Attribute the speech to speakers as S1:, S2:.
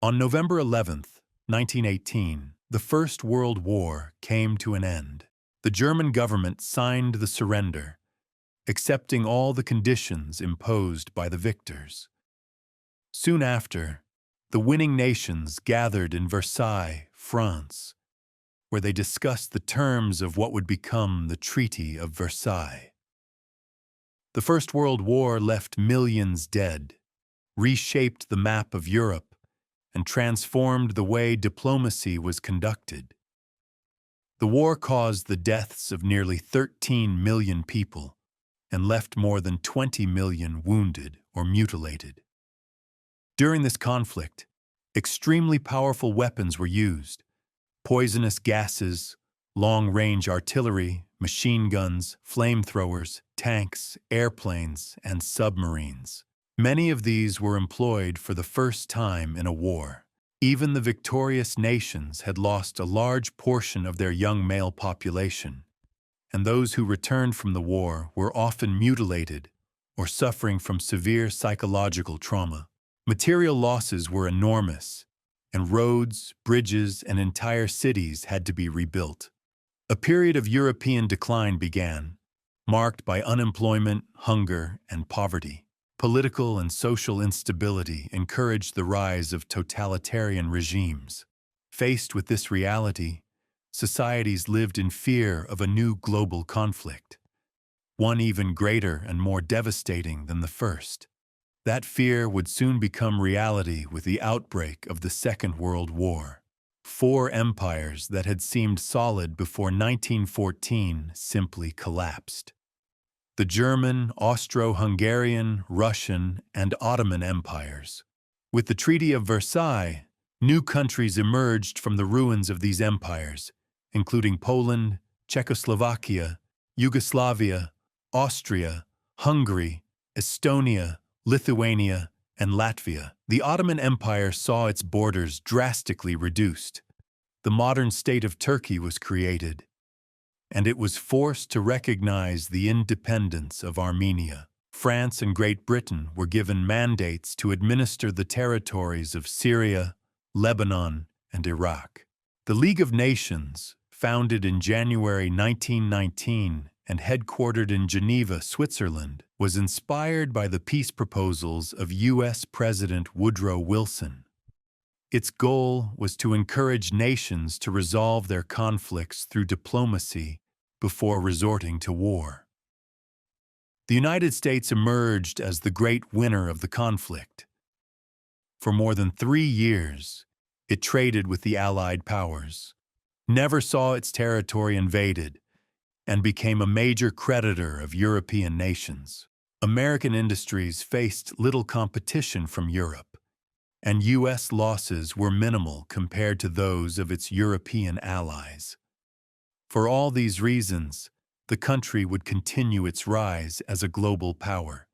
S1: On November 11th, 1918, the First World War came to an end. The German government signed the surrender, accepting all the conditions imposed by the victors. Soon after, the winning nations gathered in Versailles, France, where they discussed the terms of what would become the Treaty of Versailles. The First World War left millions dead, reshaped the map of Europe, and transformed the way diplomacy was conducted. The war caused the deaths of nearly 13 million people and left more than 20 million wounded or mutilated. During this conflict, extremely powerful weapons were used: poisonous gases, long-range artillery, machine guns, flamethrowers, tanks, airplanes, and submarines. Many of these were employed for the first time in a war. Even the victorious nations had lost a large portion of their young male population, and those who returned from the war were often mutilated or suffering from severe psychological trauma. Material losses were enormous, and roads, bridges, and entire cities had to be rebuilt. A period of European decline began, marked by unemployment, hunger, and poverty. Political and social instability encouraged the rise of totalitarian regimes. Faced with this reality, societies lived in fear of a new global conflict, one even greater and more devastating than the first. That fear would soon become reality with the outbreak of the Second World War. Four empires that had seemed solid before 1914 simply collapsed. The German, Austro-Hungarian, Russian, and Ottoman empires. With the Treaty of Versailles, new countries emerged from the ruins of these empires, including Poland, Czechoslovakia, Yugoslavia, Austria, Hungary, Estonia, Lithuania, and Latvia. The Ottoman Empire saw its borders drastically reduced. The modern state of Turkey was created, and it was forced to recognize the independence of Armenia. France and Great Britain were given mandates to administer the territories of Syria, Lebanon, and Iraq. The League of Nations, founded in January 1919 and headquartered in Geneva, Switzerland, was inspired by the peace proposals of U.S. President Woodrow Wilson. Its goal was to encourage nations to resolve their conflicts through diplomacy before resorting to war. The United States emerged as the great winner of the conflict. For more than 3 years, it traded with the Allied powers, never saw its territory invaded, and became a major creditor of European nations. American industries faced little competition from Europe, and U.S. losses were minimal compared to those of its European allies. For all these reasons, the country would continue its rise as a global power.